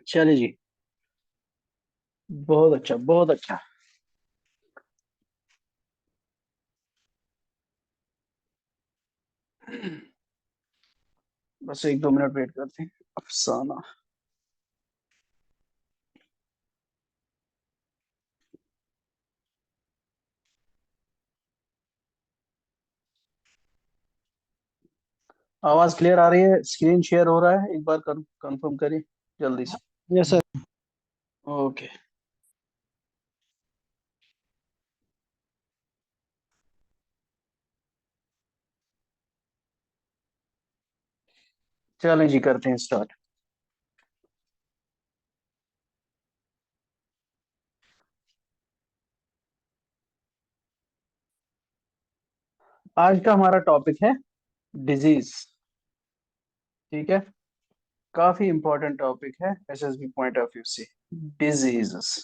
चलिए जी। बहुत अच्छा, बहुत अच्छा। बस एक दो मिनट वेट करते हैं। अफसाना। आवाज क्लियर आ रही है? स्क्रीन शेयर हो रहा है? एक बार कंफर्म करिए जल्दी से। Yes sir. ओके। चलें जी, करते हैं स्टार्ट। आज का हमारा टॉपिक है डिजीज। ठीक है। काफी इंपॉर्टेंट टॉपिक है एसएसबी पॉइंट ऑफ व्यू से। Diseases.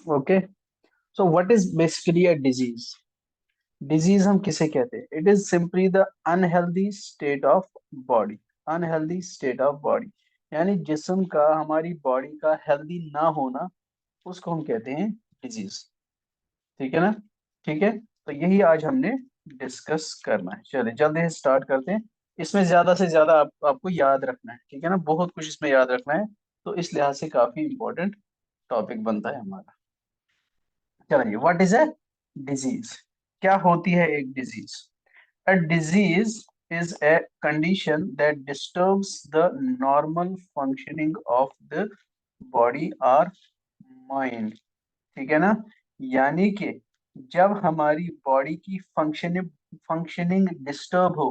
Okay. So what is basically a disease? Disease हम किसे कहते हैं? It is simply the unhealthy state of body. Unhealthy state of body यानी जिस्म का, हमारी बॉडी का हेल्दी ना होना, उसको हम कहते हैं डिजीज। ठीक है ना? ठीक है। तो यही आज हमने डिस्कस करना है। चलिए जल्दी से स्टार्ट करते हैं। इसमें ज्यादा से ज्यादा आपको याद रखना है, ठीक है ना? बहुत कुछ इसमें याद रखना है। तो इस लिहाज से काफी इंपॉर्टेंट टॉपिक बनता है हमारा। चलिए, व्हाट इज अ डिजीज? क्या होती है एक disease? A disease is a condition that disturbs the normal functioning of the body or mind। ठीक है ना? यानी कि जब हमारी बॉडी की फंक्शनिंग डिस्टर्ब हो,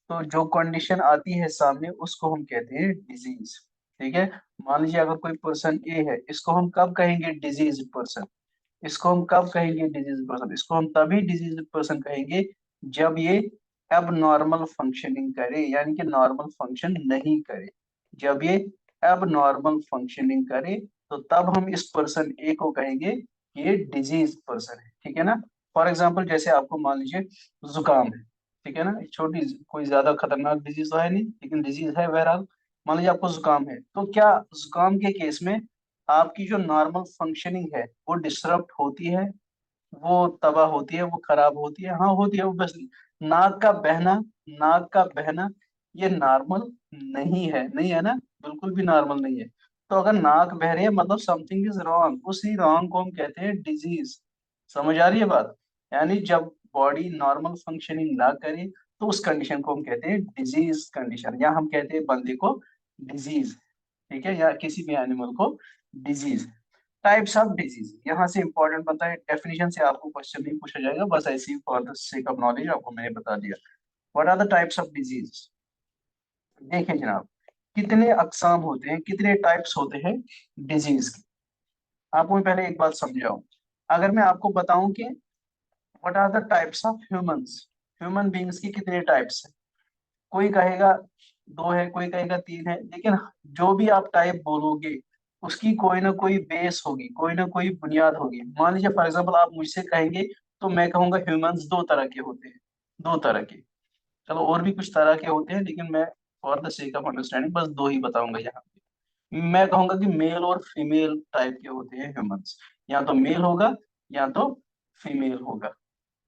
तो जो कंडीशन आती है सामने, उसको हम कहते हैं डिजीज। ठीक है। मान लीजिए अगर कोई पर्सन ए है, इसको हम कब कहेंगे डिजीज पर्सन? इसको हम कब कहेंगे डिजीज पर्सन? इसको हम तभी डिजीज पर्सन कहेंगे जब ये अब नॉर्मल फंक्शनिंग करे, यानी कि नॉर्मल फंक्शन नहीं करे। जब ये अब नॉर्मल फंक्शनिंग करे, तो तब हम इस पर्सन ए को कहेंगे कि ये डिजीज पर्सन है। ठीक है ना? फॉर एग्जाम्पल, जैसे आपको मान लीजिए जुकाम है। ठीक है ना? छोटी, कोई ज्यादा खतरनाक डिजीज तो है नहीं, लेकिन डिजीज है बहरहाल। मान लीजिए आपको जुकाम है, तो क्या जुकाम के केस में आपकी जो नॉर्मल फंक्शनिंग है वो डिस्टर्ब होती है? वो तबाह होती है? वो खराब होती है? हाँ होती है। वो बस नाक का बहना, नाक का बहना, ये नॉर्मल नहीं है, नहीं है ना? बिल्कुल भी नॉर्मल नहीं है। तो अगर नाक बह रही है, मतलब समथिंग इज रॉन्ग। उसी रॉन्ग को हम कहते हैं डिजीज। समझ आ रही है बात? यानी जब बॉडी नॉर्मल फंक्शनिंग ना करे, तो उस कंडीशन को हम कहते हैं डिजीज कंडीशन, या हम कहते हैं बंदे को डिजीज। ठीक है, या किसी भी एनिमल को डिजीज। टाइप्स ऑफ डिजीज यहाँ से इंपॉर्टेंट बनता है। डेफिनेशन से आपको क्वेश्चन नहीं पूछा जाएगा, बस ऐसे ही for the sake of knowledge आपको मैंने बता दिया। What are the types of disease? देखिए जनाब, कितने अकसाम होते हैं, कितने टाइप्स होते हैं डिजीज के। आपको मैं पहले एक बात समझाऊं। अगर मैं आपको बताऊं कि what are the types of humans, human beings की कितने टाइप्स हैं, कोई कहेगा दो है, कोई कहेगा तीन है, लेकिन जो भी आप टाइप बोलोगे, उसकी कोई ना कोई बेस होगी, कोई ना कोई बुनियाद होगी। मान लीजिए फॉर एग्जांपल आप मुझसे कहेंगे, तो मैं कहूंगा ह्यूमंस दो तरह के होते हैं। दो तरह के। चलो और भी कुछ तरह के होते हैं, लेकिन मैं for the sake of understanding बस दो ही बताऊंगा यहाँ पे। मैं कहूंगा कि मेल और फीमेल टाइप के होते हैं ह्यूमंस। या तो मेल होगा, या तो फीमेल होगा।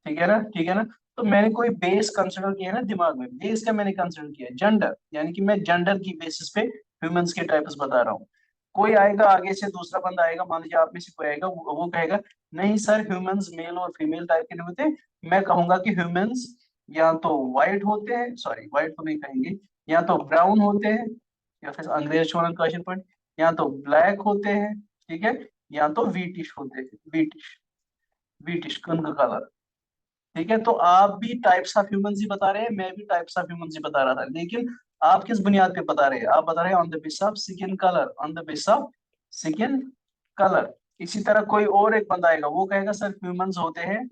ठीक है ना? ठीक है ना? तो मैंने कोई बेस कंसिडर किया है ना दिमाग में। बेस क्या मैंने कंसिडर किया? जेंडर। यानी कि मैं जेंडर की बेसिस पे ह्यूमंस के टाइप्स बता रहा हूँ। कोई आएगा आगे से, दूसरा बंदा आएगा, मान लीजिए आप में से कोई आएगा, वो कहेगा नहीं सर, ह्यूमंस मेल और फीमेल टाइप के नहीं होते। मैं कहूंगा कि ह्यूमंस या तो वाइट होते हैं, सॉरी वाइट तो नहीं कहेंगे, या तो ब्राउन होते हैं, या फिर अंग्रेज छोड़न क्वेश्चन पॉइंट, या तो ब्लैक होते हैं, ठीक है, या तो वीटिश होते हैं। वीटिश, वीटिश उनका कलर। ठीक है। तो आप भी टाइप्स ऑफ ह्यूमंस ही बता रहे हैं, मैं भी टाइप्स ऑफ ह्यूमंस ही बता रहा था, लेकिन आप किस बुनियाद पे बता रहे हैं? आप बता रहे हैं on the base of skin colour, on the base of skin colour. इसी तरह कोई और एक बंदा आएगा, वो कहेगा सर ह्यूमंस होते हैं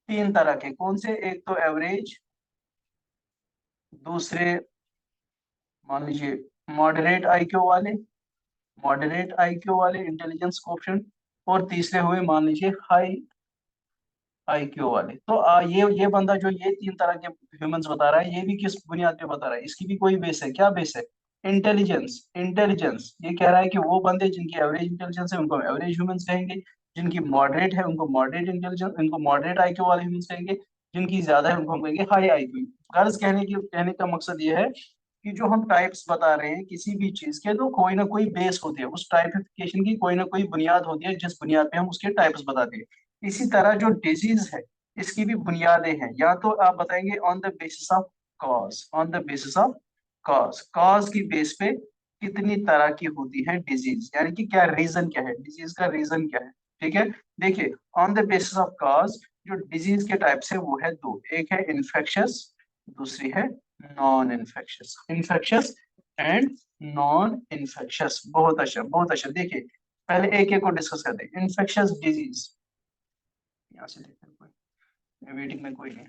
तीन तरह के। कौन से? एक तो एवरेज, दूसरे मान लीजिए मॉडरेट आईक्यू वाले, मॉडरेट आईक्यू वाले इंटेलिजेंस कोफिशिएंट, और तीसरे हुए मान लीजिए हाई आईक्यू वाले। तो ये बंदा जो ये तीन तरह के ह्यूमंस बता रहा है, ये भी किस बुनियाद पे बता रहा है? इसकी भी कोई बेस है? क्या बेस है? इंटेलिजेंस, इंटेलिजेंस ये कह रहा है कि वो बंदे जिनकी एवरेज इंटेलिजेंस है उनको एवरेज ह्यूमंस कहेंगे, जिनकी मॉडरेट है उनको मॉडरेट इंटेलिजेंस, इनको मॉडरेट आईक्यू वाले ह्यूमंस कहेंगे, जिनकी ज्यादा है उनको हम कहेंगे हाई आईक्यू। गर्ल्स कहने का मकसद ये है कि जो हम टाइप्स बता रहे हैं किसी भी चीज के, तो कोई ना कोई बेस होती है उस टाइपिफिकेशन की, कोई ना कोई बुनियाद होती है जिस बुनियाद पे हम उसके टाइप्स बताते हैं। इसी तरह जो डिजीज है इसकी भी बुनियादें हैं, या तो आप बताएंगे on the basis of cause, on the basis of cause, cause की बेस पे कितनी तरह की होती है डिजीज, यानी कि क्या रीजन क्या है डिजीज का, रीजन क्या है। ठीक है, देखिए on the basis of cause जो डिजीज के टाइप्स है वो है दो, एक है इन्फेक्शियस, दूसरी है non infectious, infectious and non infectious. बहुत अच्छा, बहुत अच्छा। देखिए पहले एक एक को डिस्कस करते हैं। इन्फेक्शियस डिजीज, यहाँ से देखते हैं, कोई मीटिंग में कोई नहीं।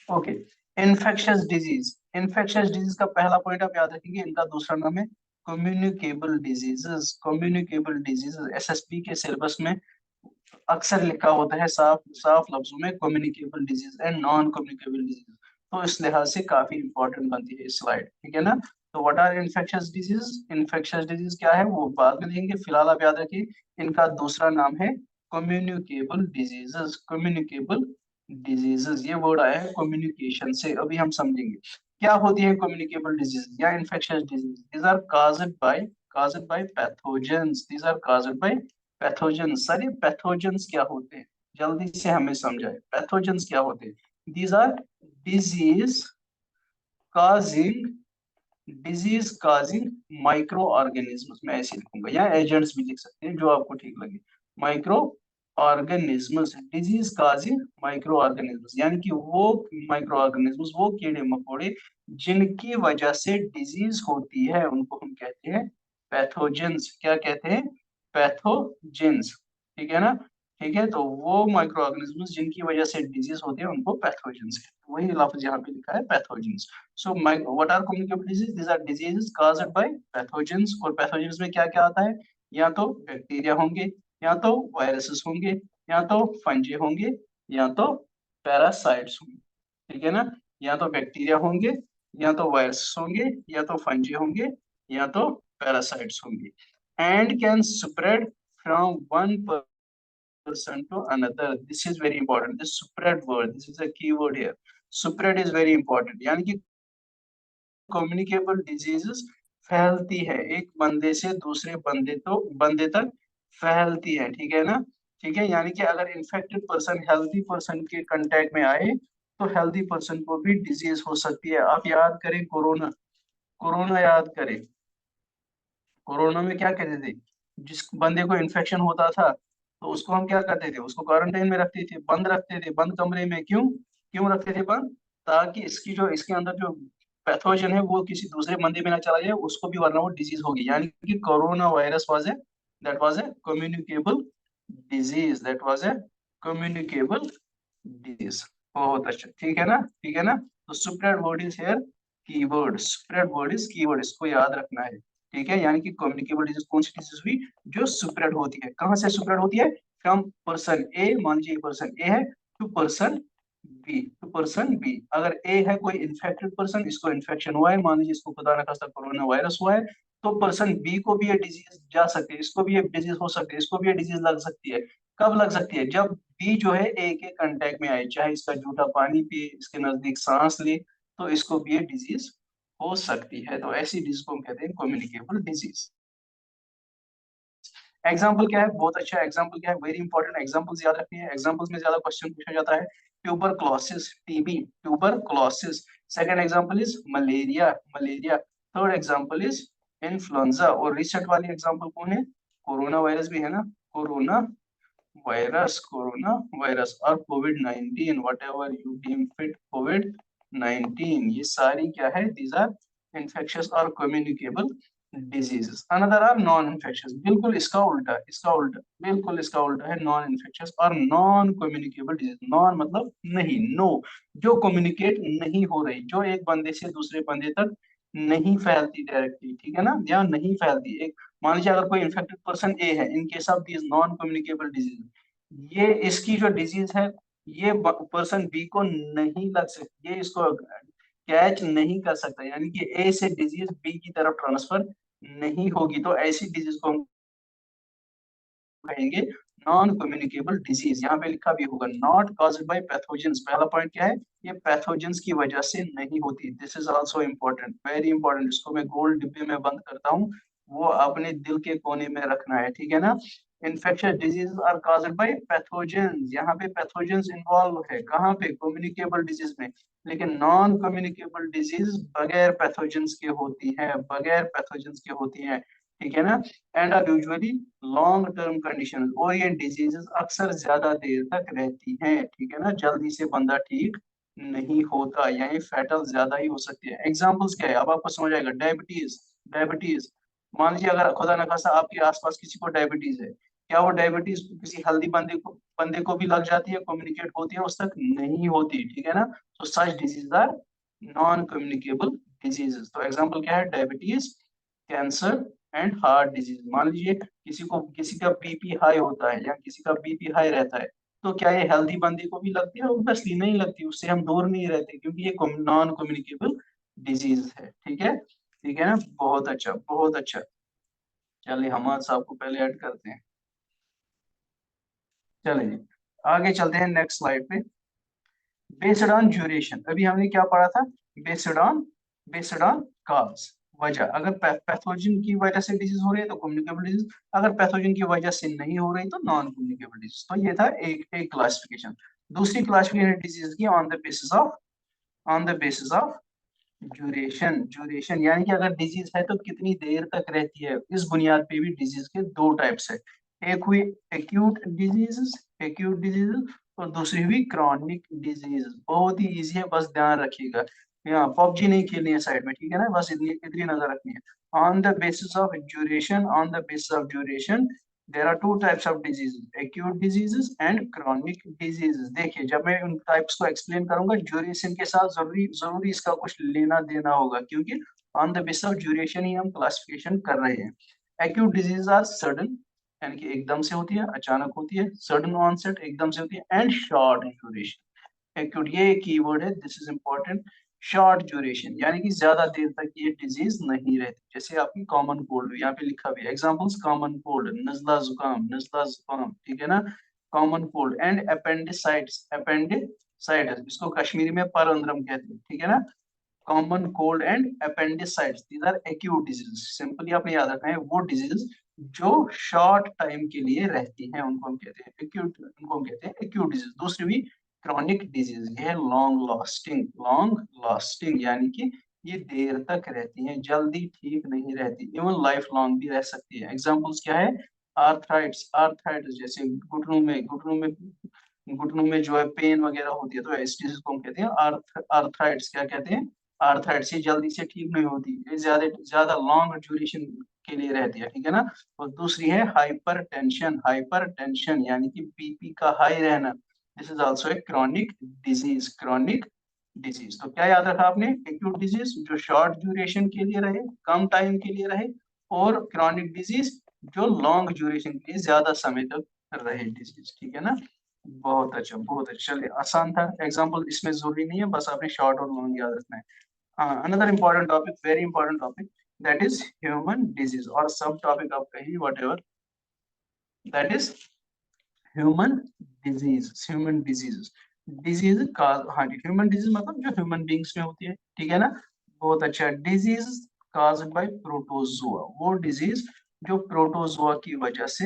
Okay, infectious disease, infectious disease का पहला पॉइंट आप याद रखेंगे, इनका दूसरा नाम है communicable diseases, communicable diseases. SSB के सिलेबस में अक्सर लिखा होता है साफ साफ लफ्जों में communicable disease and non communicable disease, तो इस लिहाज से काफी इंपॉर्टेंट बनती है इस स्लाइड, ठीक है ना। तो what are infectious disease, infectious disease क्या है वो बाद में देखेंगे, फिलहाल आप याद रखिए इनका दूसरा नाम है कम्युनिकेबल डिजीजेस, कम्युनिकेबल डिजीजेस। ये वर्ड आया है कम्युनिकेशन से, अभी हम समझेंगे क्या होती है कम्युनिकेबल डिजीज या infectious disease. These are caused by pathogens, these are caused by pathogens. Sir ये पैथोजेंस क्या होते हैं, जल्दी से हमें समझाए पैथोजेंस क्या होते हैं। These are disease causing, disease causing micro organism, मैं ऐसे लिखूंगा, या एजेंट्स भी लिख सकते हैं जो आपको ठीक लगे। Micro organisms, disease causing micro organisms, यानी कि वो माइक्रो ऑर्गेनिज्म्स, वो कीड़े मकोड़े जिनकी वजह से डिजीज होती है उनको हम कहते हैं पैथोजेंस। क्या कहते हैं, पैथोजेंस, ठीक है ना। ठीक है, तो वो माइक्रो ऑर्गेनिज्म्स जिनकी वजह से डिजीज होती है उनको पैथोजेंस कहते हैं, वही लफ्ज यहाँ पे लिखा है pathogens. So what are communicable disease, these are diseases caused by pathogens. और पैथोजेंस में क्या क्या आता है, या तो बैक्टीरिया होंगे, या तो वायरसेस होंगे, या तो फंजी होंगे, या तो पैरासाइट्स होंगे, ठीक है ना। या तो बैक्टीरिया होंगे, या तो वायरस होंगे, या तो फंजी होंगे, या तो पैरासाइट्स होंगे। And can spread from one person to another, this is very important, this spread word, this is a key word here, spread is very important। यानी कि कम्युनिकेबल डिजीजेस फैलती है, एक बंदे से दूसरे बंदे तक फैलती है, ठीक है ना। ठीक है, यानी कि अगर इन्फेक्टेड पर्सन हेल्दी पर्सन के कांटेक्ट में आए तो हेल्दी पर्सन को भी डिजीज हो सकती है। आप याद करें कोरोना, कोरोना याद करें, कोरोना में क्या कहते थे, जिस बंदे को इन्फेक्शन होता था तो उसको हम क्या करते थे, उसको क्वारंटाइन में रखते थे, बंद रखते थे, बंद कमरे में। क्यों, क्यों रखते थे बंद, ताकि इसकी जो इसके अंदर जो पैथोजन है वो किसी दूसरे बंदे में ना चला जाए उसको भी, वरना वो डिजीज होगी। यानी कि corona virus was a, that was a communicable disease, that was a communicable disease. बहुत अच्छा, ठीक है ना, ठीक है ना। तो spread word is here keyword, spread word is keyword, इसको याद रखना है। ठीक है, यानी कि कम्युनिकेबल डिजीज कौन सी डिजीज हुई, जो स्प्रेड होती है, कहाँ से स्प्रेड होती है, फ्रॉम पर्सन ए, मान लीजिए पर्सन ए है, to person B, to person B. अगर ए है कोई इन्फेक्टेड पर्सन, इसको इन्फेक्शन हुआ है, मान लीजिए इसको खुदा न खास्ता कोरोना वायरस हुआ है, तो पर्सन बी को भी ये डिजीज जा सकती है, इसको भी ये डिजीज हो सकती है, इसको भी ये डिजीज लग सकती है। कब लग सकती है, जब बी जो है ए के कांटेक्ट में आए, चाहे इसका जूठा पानी पिए, इसके नजदीक सांस ले, तो इसको भी ये डिजीज हो सकती है। तो ऐसी डिजीज को हम कहते हैं कम्युनिकेबल डिजीज। एग्जाम्पल क्या है, बहुत अच्छा एग्जाम्पल क्या है, वेरी इंपॉर्टेंट एग्जाम्पल्स याद रखनी है, एग्जाम्पल्स में ज्यादा क्वेश्चन पूछा जाता है। Tuberculosis, TB, tuberculosis. Second example is malaria, malaria. Third example is influenza. और रिसेंट वाली एग्जाम्पल कौन है, कोरोना वायरस भी है ना, कोरोना वायरस, कोरोना वायरस और covid 19, whatever you deem fit covid 19, ये सारी क्या है, दीज आर इन्फेक्शियस और communicable diseases. Another are non infectious, बिल्कुल इसका उल्टा, इसका उल्टा, बिल्कुल इसका उल्टा है नॉन इन्फेक्शियस और नॉन कम्युनिकेबल डिजीज। नॉन मतलब नहीं, नो, जो कम्युनिकेट नहीं हो रही, जो एक बंदे से दूसरे बंदे तक नहीं फैलती डायरेक्टली, ठीक है ना, या नहीं फैलती। एक मान लीजिए अगर कोई इन्फेक्टेड पर्सन ए है, in case of this non communicable disease, ये इसकी जो डिजीज है ये पर्सन बी को नहीं लग सकती, ये इसको कैच नहीं कर सकता, यानी कि ए से डिजीज बी की तरफ ट्रांसफर नहीं होगी, तो ऐसी डिजीज को हम कहेंगे नॉन कम्युनिकेबल डिजीज। यहाँ पे लिखा भी होगा नॉट कॉज्ड बाय पैथोजेंस। पहला पॉइंट क्या है, ये पैथोजेंस की वजह से नहीं होती। This is also important, very important. इसको मैं गोल्ड डिब्बे में बंद करता हूँ, वो अपने दिल के कोने में रखना है, ठीक है ना। Infectious disease are caused by pathogens, यहाँ पे पैथोजेंस इन्वॉल्व है, कहाँ पे, कम्युनिकेबल डिजीज में। लेकिन नॉन कम्युनिकेबल डिजीज बगैर पैथोजेंस के होती है, बगैर पैथोजेंस के होती है, ठीक है ना। And are usually long term condition, और ये डिजीजेस अक्सर ज्यादा देर तक रहती हैं, ठीक है ना। जल्दी से बंदा ठीक नहीं होता, यानी फैटल ज्यादा ही हो सकती है। एग्जांपल्स क्या है, अब आपको समझ आएगा। डायबिटीज, डायबिटीज, मान लीजिए अगर खुदा न खास्ता आपके आसपास किसी को डायबिटीज है, क्या वो डायबिटीज किसी हेल्दी बंदे को भी लग जाती है, कम्युनिकेट होती है उस तक? नहीं होती, ठीक है ना। तो such disease are non communicable diseases. तो एग्जांपल क्या है, diabetes, cancer and heart disease. मान लीजिए किसी का बीपी हाई होता है या किसी का बीपी हाई रहता है, तो क्या ये हेल्दी बंदे को भी लगती है? ऑब्वियसली नहीं लगती, उससे हम दूर नहीं रहते, क्योंकि ये नॉन कम्युनिकेबल डिजीज है, ठीक है। ठीक है ना, बहुत अच्छा, बहुत अच्छा। चलिए हमारे साहब को पहले ऐड करते हैं। चलिए आगे चलते हैं नेक्स्ट स्लाइड पे। बेस्ड ऑन ड्यूरेशन, अभी हमने क्या पढ़ा था? बेस्ड ऑन कॉज, वजह। अगर पैथोजन की वजह से डिजीज हो रही है तो कम्युनिकेबल डिजीज, अगर पैथोजन की वजह से नहीं हो रही तो नॉन कम्युनिकेबल डिजीज। तो ये था एक एक क्लासिफिकेशन। दूसरी क्लासिफिकेशन डिजीज की on the basis of duration. Duration यानी कि अगर डिजीज है तो कितनी देर तक रहती है, इस बुनियाद पे भी डिजीज के दो टाइप्स है। एक हुई एक्यूट डिजीज और दूसरी हुई क्रॉनिक डिजीज। बहुत ही इजी है, बस ध्यान रखिएगा। यहाँ पबजी नहीं खेलनी है साइड में, ठीक है ना, बस इतनी इतनी नजर रखनी है। On the basis of duration there are two types of diseases, acute diseases and chronic diseases. देखिए जब मैं उन टाइप्स को एक्सप्लेन करूंगा, ड्यूरेशन के साथ जरूरी जरूरी इसका कुछ लेना देना होगा, क्योंकि on the basis of duration ही हम क्लासिफिकेशन कर रहे हैं। एक्यूट डिजीज आर सडन, यानी कि एकदम से होती है, अचानक होती है, सडन ऑनसेट, एकदम से होती है, एंड शॉर्ट ड्यूरेशन। एक्यूट, ये कीवर्ड है, this is important. Short duration यानी कि ज्यादा देर तक ये डिजीज नहीं रहती, जैसे आपकी कॉमन कोल्ड, यहाँ पे लिखा भी है एग्जांपल्स, कॉमन कोल्ड, नजला जुकाम, ठीक है ना। कॉमन कोल्ड एंड अपेंडिसाइटिस, इसको कश्मीरी में परंद्रम कहते हैं, ठीक है ना। Common cold and appendicitis, these are acute disease. Simply आपने याद रखना है, वो डिजीज जो शॉर्ट टाइम के लिए रहती हैं उनको हम कहते हैं एक्यूट, उनको हम कहते हैं एक्यूट डिजीज। दूसरी भी क्रॉनिक डिजीज, ये है लॉन्ग लास्टिंग यानी कि ये देर तक रहती हैं, जल्दी ठीक नहीं रहती, इवन लाइफ लॉन्ग भी रह सकती है। एग्जांपल्स क्या है, आर्थराइटिस जैसे घुटनों में जो है पेन वगैरह होती है, तो इस चीज को हम कहते हैं आर्थराइटिस। क्या कहते हैं? आर्थराइटिस। ये जल्दी से ठीक नहीं होती, ये ज्यादा ज्यादा लॉन्ग ड्यूरेशन के लिए रहती है, ठीक है ना। और दूसरी है हाइपर टेंशन यानी कि बीपी का हाई रहना। This is also a chronic disease. तो क्या याद रखा आपने? एक्यूट डिजीज जो शॉर्ट ड्यूरेशन के लिए रहे, कम टाइम के लिए रहे, और क्रॉनिक डिजीज जो लॉन्ग ड्यूरेशन के लिए ज्यादा समय तक रहे डिजीज, ठीक है ना। बहुत अच्छा, बहुत अच्छा। चलिए आसान था, एग्जाम्पल इसमें जरूरी नहीं है, बस आपने शॉर्ट और लॉन्ग याद रखना है। हाँ, another important topic, very important topic, that is human disease, और सब टॉपिक आप कहिए what ever, that is human disease. Disease का, हाँ जी, ह्यूमन डिजीज मतलब जो ह्यूमन बींग्स में होती है, ठीक है ना। बहुत अच्छा। डिजीज काज्ड बाय प्रोटोजोआ, वो डिजीज जो प्रोटोजोआ की वजह से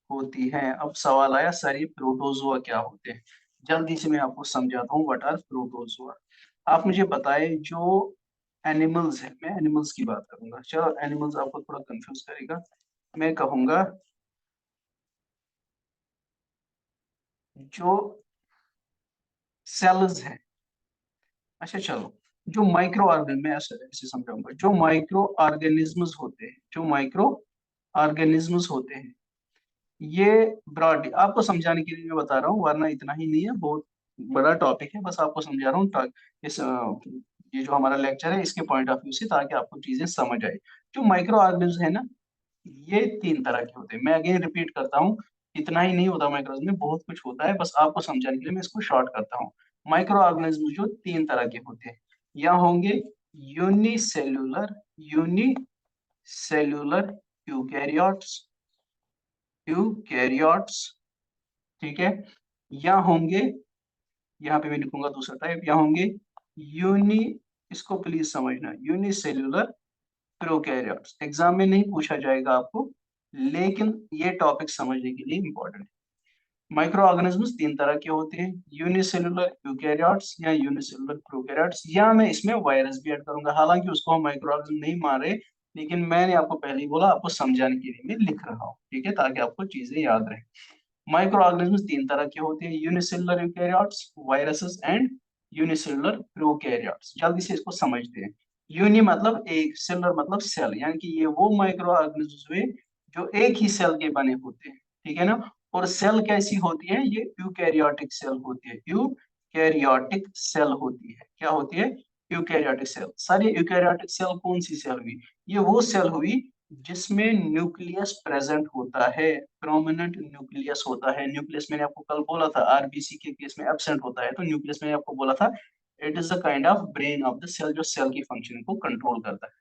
होती है। अब सवाल आया सर ये प्रोटोजोआ क्या होते हैं? जल्दी से मैं आपको समझाता हूँ व्हाट आर प्रोटोजोआ। आप मुझे बताए जो एनिमल्स है, मैं एनिमल्स की बात करूंगा, चलो एनिमल्स आपको थोड़ा कंफ्यूज करेगा। मैं कहूंगा जो सेल्स है, अच्छा चलो, जो माइक्रो ऑर्गन, मैं ऐसे ऐसे समझाऊंगा, जो माइक्रो ऑर्गेनिजम्स होते हैं, जो माइक्रो ऑर्गेनिजम्स होते हैं, ये ब्रॉडली आपको समझाने के लिए मैं बता रहा हूँ, वरना इतना ही नहीं है, बहुत बड़ा टॉपिक है, बस आपको समझा रहा हूँ इस ये जो हमारा लेक्चर है इसके पॉइंट ऑफ व्यू से, ताकि आपको चीजें समझ आए। जो माइक्रो ऑर्गेनिज्म है ना, ये तीन तरह के होते हैं। मैं अगेन रिपीट करता हूँ, इतना ही नहीं होता, माइक्रोऑर्गेनिज्म में बहुत कुछ होता है, बस आपको समझाने के लिए मैं इसको शॉर्ट करता हूँ। माइक्रो ऑर्गेनिज्म जो तीन तरह के होते हैं, या होंगे यूनिसेल्यूलर यूनिसेल्यूलर यूकैरियोट्स यूकैरियोट्स, ठीक है। या होंगे, यहाँ पे मैं लिखूंगा दूसरा टाइप, या होंगे यूनि, इसको प्लीज समझना, यूनिसेल्यूलर प्रोकैरियोट्स। एग्जाम में नहीं पूछा जाएगा आपको, लेकिन ये टॉपिक समझने के लिए इंपॉर्टेंट है। माइक्रो ऑर्गेनिजम्स तीन तरह के होते हैं, यूनिसेलुलर यूकैरियोट्स या यूनिसेलुलर प्रोकैरियोट्स, या मैं इसमें वायरस भी ऐड करूंगा। हालांकि उसको हम माइक्रो ऑर्गेनिज्म नहीं मान रहे, लेकिन मैंने आपको पहले ही बोला, आपको समझाने के लिए मैं लिख रहा हूँ, ठीक है, ताकि आपको चीजें याद रहे। माइक्रो ऑर्गेनिजम्स तीन तरह के होते हैं, unicellular eukaryotes, viruses and unicellular prokaryotes. जल्दी से इसको समझते हैं। यूनि मतलब एक, सेलुलर मतलब सेल, यानी कि ये वो माइक्रो ऑर्गेनिजम्स हुए जो एक ही सेल के बने होते हैं, ठीक है ना। और सेल कैसी होती है, ये यूकैरियोटिक सेल होती है, यूकैरियोटिक सेल होती है। क्या होती है? Eukaryotic cell. सारी यूकैरियोटिक सेल कौन सी सेल हुई? ये वो सेल हुई जिसमें न्यूक्लियस प्रेजेंट होता है, प्रोमिनेंट न्यूक्लियस होता है। न्यूक्लियस मैंने आपको कल बोला था, आरबीसी के केस में एब्सेंट होता है, तो न्यूक्लियस मैंने आपको बोला था it is the kind of brain of the cell, जो सेल की फंक्शनिंग को कंट्रोल करता है,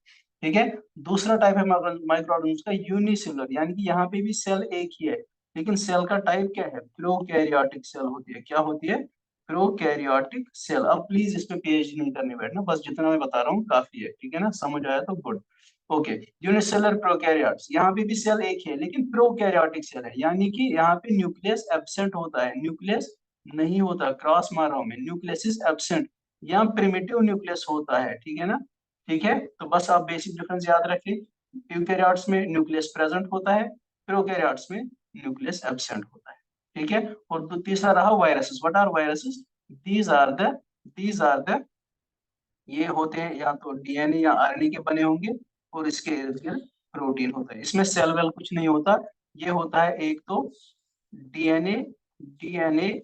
ठीक है। दूसरा टाइप है माइक्रो ऑर्गेनिज्म का यूनिसेलुलर, यानी कि यहाँ पे भी सेल एक ही है, लेकिन सेल का टाइप क्या है? प्रोकैरियोटिक सेल होती है। क्या होती है? Prokaryotic cell. अब प्लीज इस पे पीएचडी नहीं करने बैठना, बस जितना मैं बता रहा हूँ काफी है, ठीक है ना। समझ आया तो गुड। ओके, यूनिसेलर प्रोकैरियोट्स, यहाँ पे भी सेल एक है, लेकिन प्रोकैरियोटिक सेल है, यानी कि यहाँ पे न्यूक्लियस एब्सेंट होता है, न्यूक्लियस नहीं होता। क्रॉस मार रहा हूं मैं, न्यूक्लियस इज एब्सेंट, यहाँ प्रिमिटिव न्यूक्लियस होता है, ठीक है ना। ठीक है, तो बस आप बेसिक डिफरेंस याद रखिए। यूकैरियोट्स में न्यूक्लियस प्रेजेंट होता है, प्रोकैरियोट्स में न्यूक्लियस एब्सेंट होता है, ठीक है। और तीसरा रहा viruses. What are viruses? These are the these are the ये होते हैं या तो डीएनए या आरएनए के बने होंगे, और इसके इर्द गिर्द प्रोटीन होता है। इसमें सेल वेल कुछ नहीं होता, ये होता है एक तो डीएनए डीएनए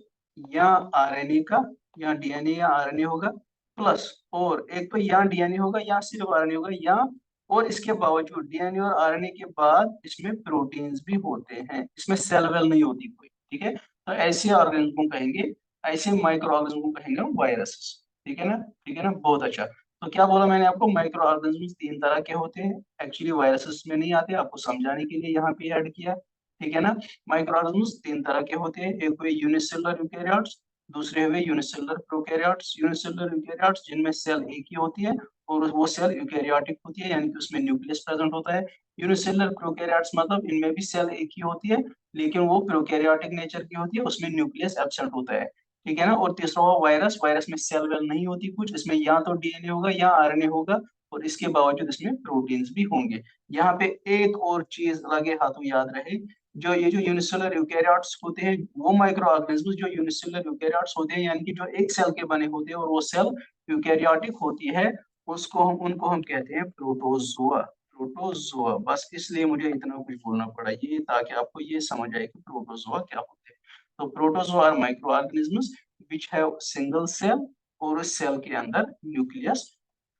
या आरएनए का, या डीएनए या आरएनए होगा प्लस, और एक तो या डीएनए होगा या सिर्फ आरएनए होगा, या और इसके बावजूद डीएनए और आरएनए के बाद इसमें प्रोटीन्स भी होते हैं, इसमें सेल वेल नहीं होती कोई, ठीक है। तो ऐसे ऑर्गेनिज्म को कहेंगे, ऐसे माइक्रो ऑर्गेनिज्म को कहेंगे हम वायरसेस, ठीक है ना। ठीक है ना, बहुत अच्छा। तो क्या बोला मैंने आपको? माइक्रो ऑर्गेनिज्म तीन तरह के होते हैं, एक्चुअली वायरसेस में नहीं आते, आपको समझाने के लिए यहाँ पे ऐड किया, ठीक है ना। माइक्रो ऑर्गेनिज्म तीन तरह के होते हैं, एक हुए यूनिसेलुलर यूकैरियोट्स, दूसरे हुए यूनिसेलुलर प्रोकैरियोट्स। यूनिसेलुलर यूकैरियोट्स जिनमें सेल एक ही होती है, और वो सेल यूकैरियोटिक होती है, यानी कि उसमें न्यूक्लियस प्रेजेंट होता है। यूनिसेलुलर प्रोकैरियोट्स मतलब इनमें भी सेल एक ही होती है, लेकिन वो प्रोकैरियोटिक नेचर की होती है, उसमें न्यूक्लियस एब्सेंट होता है, ठीक है ना। और तीसरा हुआ वायरस। वायरस में सेल वेल नहीं होती कुछ, इसमें या तो डीएनए होगा या आरएनए होगा, और इसके बावजूद इसमें प्रोटीन्स भी होंगे। यहाँ पे एक और चीज लगे हाथों याद रहे, जो ये जो यूनिसेलुलर यूकैरियोट्स होते हैं, वो माइक्रो ऑर्गेनिज्म जो यूनिसेलुलर यूकैरियोट्स होते हैं, यानी कि जो एक सेल के बने होते हैं और वो सेल यूकैरियोटिक होती है, उसको हम उनको हम कहते हैं प्रोटोजोआ। प्रोटोजोआ, बस इसलिए मुझे इतना कुछ बोलना पड़ा ये, ताकि आपको ये समझ आए कि प्रोटोजोआ क्या होते हैं। तो protozoa are micro organisms which have single cell, और उस सेल के अंदर न्यूक्लियस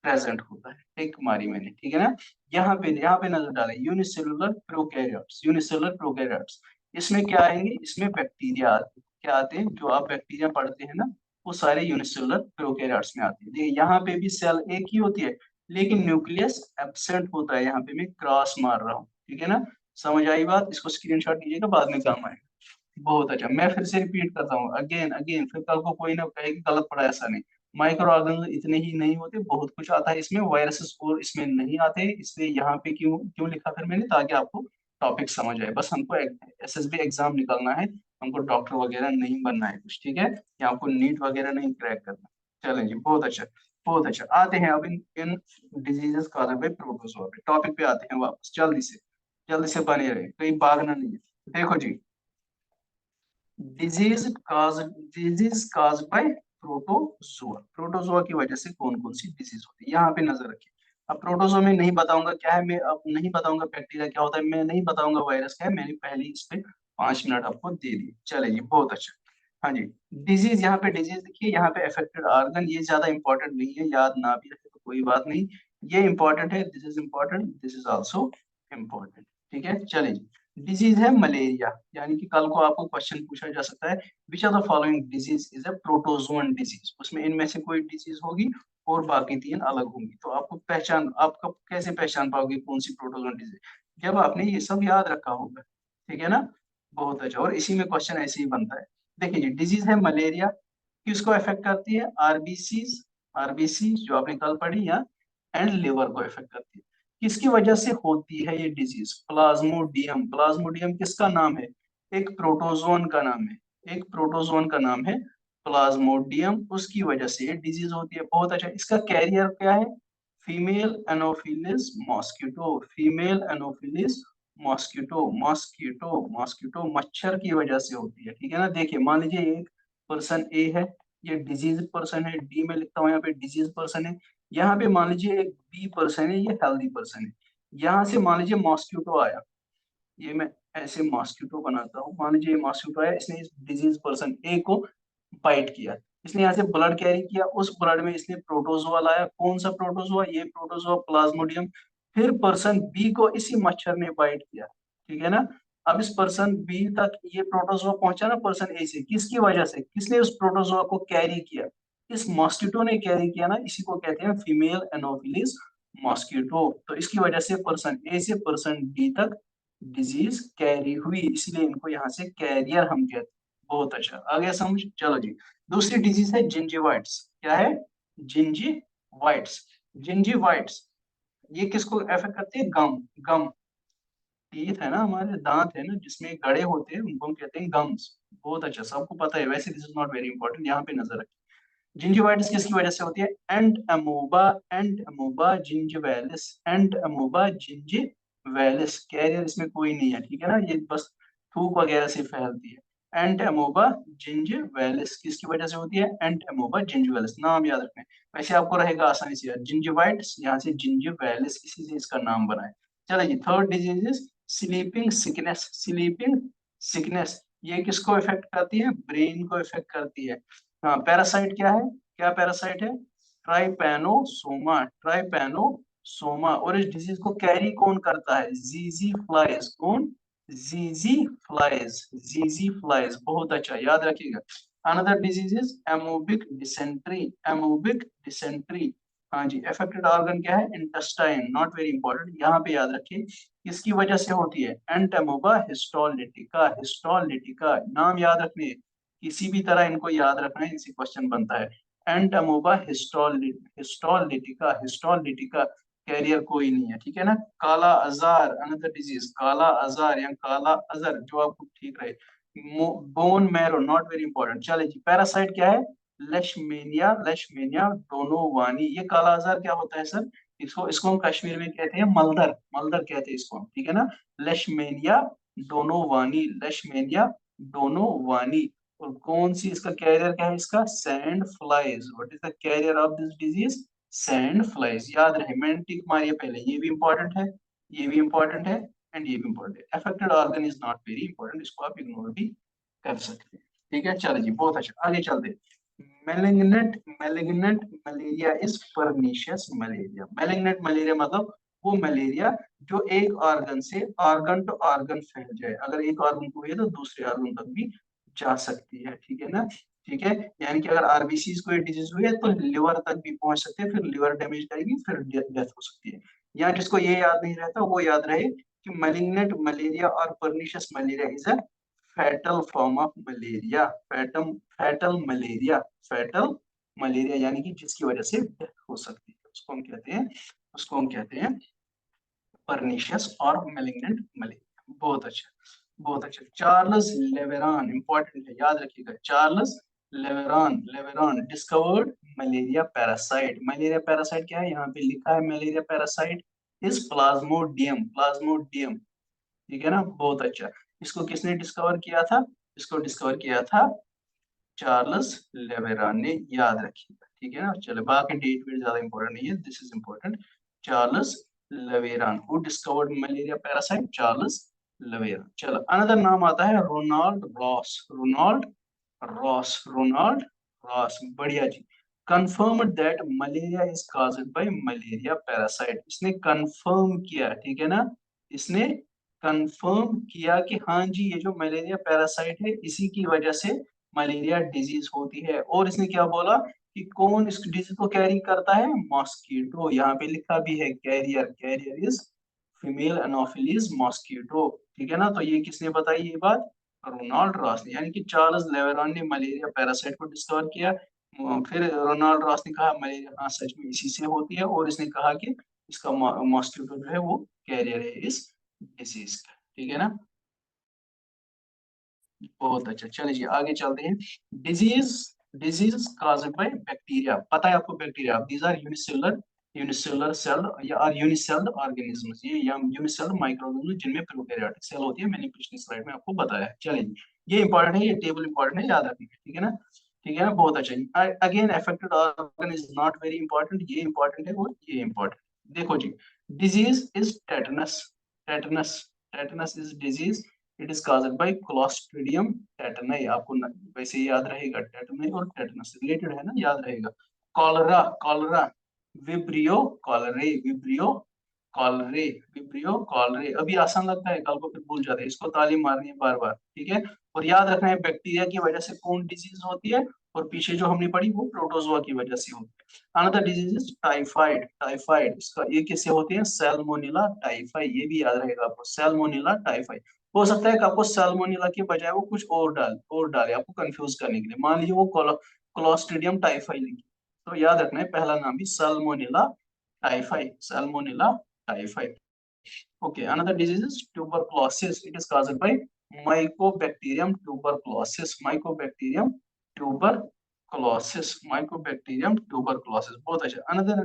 प्रेजेंट होता है। एक मारी मैंने, ठीक है ना। यहाँ पे नजर डालें, यूनिसेलुलर प्रोकैरियोट्स, यूनिसेलुलर प्रोकैरियोट्स, इसमें क्या आएंगे? इसमें बैक्टीरिया आते हैं। क्या आते हैं? जो आप बैक्टीरिया पढ़ते हैं ना, वो सारे यूनिसेलुलर प्रोकैरियोट्स में आते हैं। देखिए यहाँ पे भी सेल एक ही होती है, लेकिन न्यूक्लियस एब्सेंट होता है। यहाँ पे मैं क्रॉस मार रहा हूँ, ठीक है ना। समझ आई बात? इसको स्क्रीनशॉट लीजिएगा, बाद में काम आएगा। बहुत अच्छा, मैं फिर से रिपीट करता हूँ, अगेन अगेन, फिर कल को कोई ना कहे कि गलत पढ़ा, ऐसा नहीं। माइक्रो ऑर्गेनिज्म इतने ही नहीं होते, बहुत कुछ आता है इसमें, वायरसेस और इसमें नहीं आते, इसलिए यहाँ पे क्यों क्यों लिखा फिर मैंने, ताकि आपको टॉपिक समझ आए। बस हमको एसएसबी एग्जाम निकलना है, हमको डॉक्टर वगैरह नहीं बनना है कुछ, ठीक है। या आपको नीट वगैरह नहीं क्रैक करना। चलें जी, बहुत अच्छा, बहुत अच्छा। आते हैं अब इन इन डिजीजेस कॉज्ड बाय प्रोटोजोआ पे, टॉपिक पे आते हैं वापस, जल्दी से बने रहे, कहीं भागना नहीं है। देखो जी, disease cause disease cause by protozoa. Protozoa की वजह से कौन कौन सी डिजीज होती है, यहाँ पे नजर रखिए। अब प्रोटोजोआ में नहीं बताऊंगा क्या है, मैं अब नहीं बताऊंगा बैक्टीरिया क्या होता है, मैं नहीं बताऊंगा वायरस क्या है, मैंने पहले ही इस पे 5 मिनट आपको दे दिए। चले जी, बहुत अच्छा। हाँ जी, डिजीज, यहाँ पे डिजीज देखिए, यहाँ पे अफेक्टेड ऑर्गन, ये ज्यादा इंपॉर्टेंट नहीं है, याद ना भी रखे तो कोई बात नहीं। ये इंपॉर्टेंट है, this is important, this is also important, ठीक है। चलिए, डिजीज है मलेरिया, यानी कि कल को आपको क्वेश्चन पूछा जा सकता है, which are the following disease is a protozoan disease, उसमें इनमें से कोई डिजीज होगी और बाकी 3 अलग होंगी। तो आपको पहचान, आप कब कैसे पहचान पाओगे कौन सी प्रोटोजोन डिजीज, जब आपने ये सब याद रखा होगा, ठीक है ना। बहुत अच्छा, और इसी में क्वेश्चन ऐसे ही बनता है। देखिए जी, डिजीज है मलेरिया, किसको अफेक्ट करती है, आरबीसी, आरबीसी जो आपने कल पढ़ी, या एंड लिवर को इफेक्ट करती है। किसकी वजह से होती है ये डिजीज, प्लाज्मोडियम, प्लाज्मोडियम किसका नाम है, एक प्रोटोजोन का नाम है, एक प्रोटोजोन का नाम है प्लाज्मोडियम, उसकी वजह से ये डिजीज होती है। बहुत अच्छा, इसका कैरियर क्या है, female Anopheles mosquito, female Anopheles mosquito, mosquito, mosquito मच्छर की वजह से होती है, ठीक है ना। देखिए मान लीजिए एक पर्सन ए है, ये डिजीज पर्सन है, डी में लिखता हूँ यहाँ पे डिजीज पर्सन है। यहाँ पे मान लीजिए एक बी पर्सन है, ये हेल्दी पर्सन है। यहाँ से मान लीजिए मॉस्किटो आया, ये मैं ऐसे मॉस्किटो बनाता हूँ, मान लीजिए ये मॉस्किटो आया, इसने इस डिजीज पर्सन ए को बाइट किया, इसने यहाँ से ब्लड कैरी किया, उस ब्लड में इसने प्रोटोजोआ लाया, कौन सा प्रोटोजोआ, ये प्रोटोजोआ प्लाज्मोडियम। फिर पर्सन बी को इसी मच्छर ने बाइट किया, ठीक है ना। अब इस पर्सन बी तक ये प्रोटोजोआ पहुंचा ना पर्सन ए से, किसकी वजह से, किसने उस प्रोटोजोआ को कैरी किया, इस मॉस्किटो ने कैरी किया ना, इसी को कहते हैं फीमेल एनोफिलिस मॉस्किटो। तो इसकी वजह से पर्सन ए से पर्सन डी तक डिजीज कैरी हुई, इसलिए इनको यहाँ से कैरियर हम कहते हैं। बहुत अच्छा, आ गया समझ, चलो जी। दूसरी डिजीज है जिंजीवाइट्स, क्या है, जिंजीवाइट्स, जिंजीवाइट्स, ये किसको अफेक्ट करती है, गम, गम, टीथ है ना, हमारे दांत है ना जिसमें गड़े होते हैं, उनको हम कहते हैं गम्स। बहुत अच्छा, सबको पता है, वैसे this is not very important, यहाँ पे नजर रखें। जिंजिवाइटिस किसकी वजह से होती है, एंड अमोबा, एंड अमोबा जिंजिवैलिस, एंड अमोबा जिंजिवैलिस, कैरियर इसमें कोई नहीं है, ठीक है ना, ये बस थूक वगैरह से फैलती है। एंड अमोबा जिंजिवैलिस किसकी वजह से होती है, एंड अमोबा जिंजिवैलिस, नाम याद रखना है। वैसे आपको रहेगा आसानी से, जिंजिवाइट्स यहाँ से जिंजिवैलिस, इसी से इसका नाम बना है। चलिए जी, third disease is sleeping sickness, sleeping sickness, ये किसको इफेक्ट करती है, ब्रेन को इफेक्ट करती है। हाँ, पैरासाइट क्या है, क्या पैरासाइट है, ट्राइपैनोसोमा, ट्राइपैनोसोमा। और इस डिजीज को कैरी कौन करता है, जीजी फ्लाइज, कौन, जीजी फ्लाइज, जीजी फ्लाइज। बहुत अच्छा, याद रखिएगा। Another disease is amoebic dysentery, amoebic dysentery. हाँ जी, अफेक्टेड ऑर्गन क्या है, इंटेस्टाइन, नॉट वेरी इंपॉर्टेंट, यहाँ पे याद रखिए किसकी वजह से होती है, एंटेमोबा हिस्टोलिटिका, हिस्टोलिटिका, नाम याद रखने, किसी भी तरह इनको याद रखना है, इनसे क्वेश्चन बनता है। एंटमोबा हिस्टोलिटिका, हिस्टोलिटिका, कैरियर कोई नहीं है, ठीक है ना। काला अजार, अनदर डिजीज, काला अजार या काला अजर, जो आपको ठीक रहे। Bone marrow, not very important. चले जी, पैरासाइट क्या है, लेशमेनिया, लेशमेनिया डोनोवानी। ये काला अजार क्या होता है सर, इसको इसको हम कश्मीर में कहते हैं मलदर, मलदर कहते हैं इसको, ठीक है ना। लेशमेनिया डोनोवानी, लेशमेनिया डोनोवानी। और कौन सी इसका कैरियर क्या है, इसका sand flies, what is the carrier of this disease, sand flies. याद रहे, मैंने टिक मारिए पहले, ये भी इंपॉर्टेंट है, ये भी इंपॉर्टेंट है, एंड ये भी इंपॉर्टेंट है। Affected organ is not very important, इसको आप इग्नोर भी कर सकते हैं, ठीक है। चलो जी, बहुत अच्छा, आगे चलते। Malignant, malignant malaria is pernicious malaria, malignant malaria मतलब वो मलेरिया जो एक ऑर्गन से ऑर्गन टू ऑर्गन फैल जाए, अगर एक ऑर्गन को हुई है तो दूसरे ऑर्गन तक भी जा सकती है, ठीक है ना। ठीक है, यानी कि अगर आरबीसीज को डिजीज हुई है तो लिवर तक भी पहुंच सकते हैं, फिर लिवर डैमेज करेगी, फिर डेथ हो सकती है। या जिसको ये याद नहीं रहता वो याद रहे कि मैलिग्नेंट मलेरिया और pernicious malaria is a fatal form of malaria, फैटम, फैटल मलेरिया, फैटल मलेरिया, यानी कि जिसकी वजह से डेथ हो सकती है, उसको हम कहते हैं, उसको हम कहते हैं परनिशियस और मैलिग्नेंट मलेरिया। बहुत अच्छा, बहुत अच्छा। चार्ल्स लेवेरान, इंपॉर्टेंट है, याद रखिएगा, Charles Laveran, Laveran discovered malaria parasite, malaria parasite क्या है, यहाँ पे लिखा है malaria parasite is plasmodium, plasmodium, ठीक है ना। बहुत अच्छा, इसको किसने डिस्कवर किया था, इसको डिस्कवर किया था चार्ल्स लेवेरान ने, याद रखिएगा, ठीक है ना। चलो बाकी डेट वेट ज्यादा इंपॉर्टेंट नहीं है, this is important, Charles Laveran, who discovered malaria parasite, Charles Laveran. चलो अनदर नाम आता है Ronald Ross, Ronald Ross, Ronald Ross, बढ़िया जी। Confirm that malaria is caused by malaria parasite, इसने कंफर्म किया, ठीक है ना, इसने कंफर्म किया कि हाँ जी ये जो मलेरिया पैरासाइट है इसी की वजह से मलेरिया डिजीज होती है। और इसने क्या बोला कि कौन इस डिजीज को कैरी करता है, मॉस्किटो। यहाँ पे लिखा भी है carrier, carrier is female anopheles mosquito, ठीक है ना। तो ये किसने बताई ये बात, रोनाल्ड रॉस ने, यानी कि चार्ल्स लेवेरॉन ने मलेरिया पैरासाइट को डिस्कवर किया। फिर रोनाल्ड रॉस ने कहा मलेरिया हाँ सच में इसी से होती है, और इसने कहा कि इसका मॉस्किटो जो है वो कैरियर है इस डिसीज का, ठीक है ना। बहुत अच्छा, चलिए आगे चलते हैं। Disease, disease caused by bacteria, पता है आपको bacteria, these are unicellular, unicellular cell या आर यूनिसेल्ड ऑर्गेनिजम्स, ये यूनिसेल्ड माइक्रोऑर्गेनिज्म जिनमें प्रोकैरियोटिक सेल होती है, मैंने पिछली स्लाइड में आपको बताया। चलिए ये इंपॉर्टेंट है, ये टेबल इंपॉर्टेंट है, याद रखना, ठीक है ना। ठीक है ना, बहुत अच्छा। Again affected organ is not very important, ये इंपॉर्टेंट है और ये इंपॉर्टेंट। देखो जी, disease is tetanus, tetanus, tetanus is disease, it is caused by clostridium tetani, आपको वैसे ही याद रहेगा, टेटनाई और टेटनस रिलेटेड है ना, याद रहेगा। Cholera, cholera, vibrio cholerae, vibrio cholerae, vibrio cholerae, अभी आसान लगता है, कल को फिर भूल जाते हैं, इसको तालीम मारनी है बार बार, ठीक है। और याद रखना है बैक्टीरिया की वजह से कौन डिजीज होती है, और पीछे जो हमने पढ़ी वो प्रोटोजोआ की वजह से होती है। Another disease is typhoid, typhoid इसका ये किससे होती है, सैल्मोनेला टाइफाई, ये भी याद रहेगा आपको, सैल्मोनेला टाइफाई। हो सकता है कि आपको सैल्मोनेला के बजाय वो कुछ और डाले आपको कंफ्यूज करने के लिए, मान लीजिए वो क्लोस्ट्रिडियम टाइफाई लिखी, तो याद रखना है पहला नाम भी Salmonella typhi, Salmonella typhi. Okay, another disease is tuberculosis. It is caused by Mycobacterium tuberculosis. Mycobacterium tuberculosis. Mycobacterium tuberculosis. बहुत अच्छा.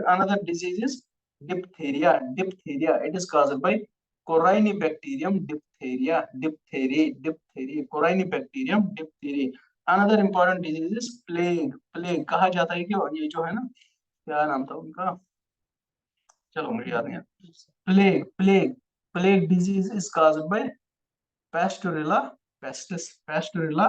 Another disease is diphtheria. Diphtheria. It is caused by Corynebacterium diphtheria. Diphtheria. Corynebacterium diphtheria. Another important disease is plague. Plague कहा जाता है कि ये जो है ना, क्या नाम था उनका, चलो मुझे याद नहीं है। Plague, plague, plague disease is caused by Pasteurella pestis, Pasteurella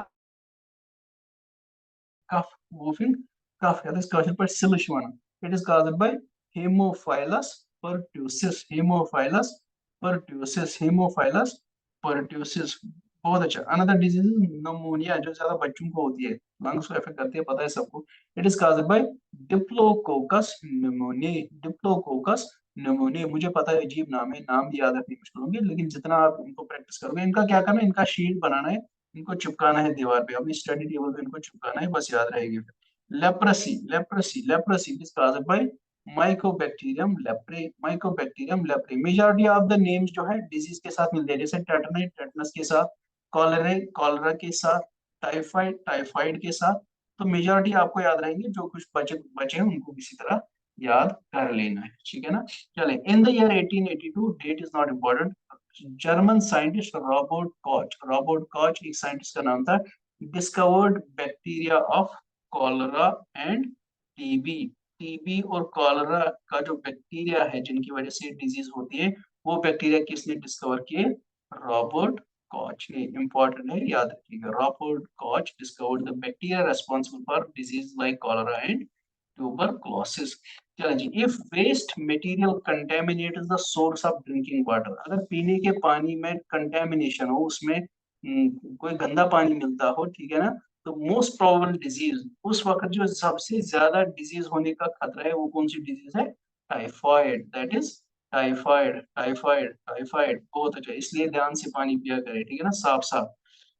cough, whooping cough, या तो इसका पर सिलिश वना। It is caused by Haemophilus pertussis, Haemophilus pertussis, Haemophilus pertussis। बहुत अच्छा। अनदर डिजीज नमोनिया, जो ज्यादा बच्चों को होती है, लंग्स को अफेक्ट करती है, पता है सबको। It is caused by Diplococcus pneumoniae, Diplococcus pneumoniae, मुझे पता है अजीब नाम है, नाम भी याद रखनी मुश्किल होंगे, लेकिन जितना आप इनको प्रैक्टिस करोगे, इनका क्या करना है, इनका शीट बनाना है, इनको चिपकाना है दीवार पे, अपनी स्टडी टेबल पे इनको चिपकाना है, बस याद रहेगी। Leprosy, leprosy, leprosy is caused bye Mycobacterium leprae, Mycobacterium leprae. Majority of the names जो है डिजीज के साथ मिलते हैं, जैसे टेटनाई टेटनस के साथ, कॉलरे कॉलरा के साथ, टाइफाइड टाइफाइड के साथ। तो मेजॉरिटी आपको याद रहेंगे, जो कुछ बचे बचे हैं उनको किसी तरह याद कर लेना है, ठीक है ना। चले, in the year 1882, date is not important, German scientist Robert Koch, Robert Koch एक साइंटिस्ट का नाम था, discovered bacteria of cholera and TB. TB और कॉलरा का जो बैक्टीरिया है जिनकी वजह से डिजीज होती है, वो बैक्टीरिया किसने डिस्कवर किए, रॉबर्ट कॉच ने। इंपॉर्टेंट है, याद रखिएगा, Robert Koch discovered the bacteria responsible for disease like cholera and tuberculosis. चलो जी, if waste material contaminates the source of drinking water, अगर पीने के पानी में कंटेमिनेशन हो, उसमें कोई गंदा पानी मिलता हो, ठीक है ना, तो मोस्ट प्रोबेबल डिजीज, उस वक्त जो सबसे ज्यादा डिजीज होने का खतरा है, वो कौन सी डिजीज है, typhoid, that is typhoid, typhoid, typhoid. बहुत अच्छा, इसलिए ध्यान से पानी पिया करें, ठीक है ना, साफ साफ।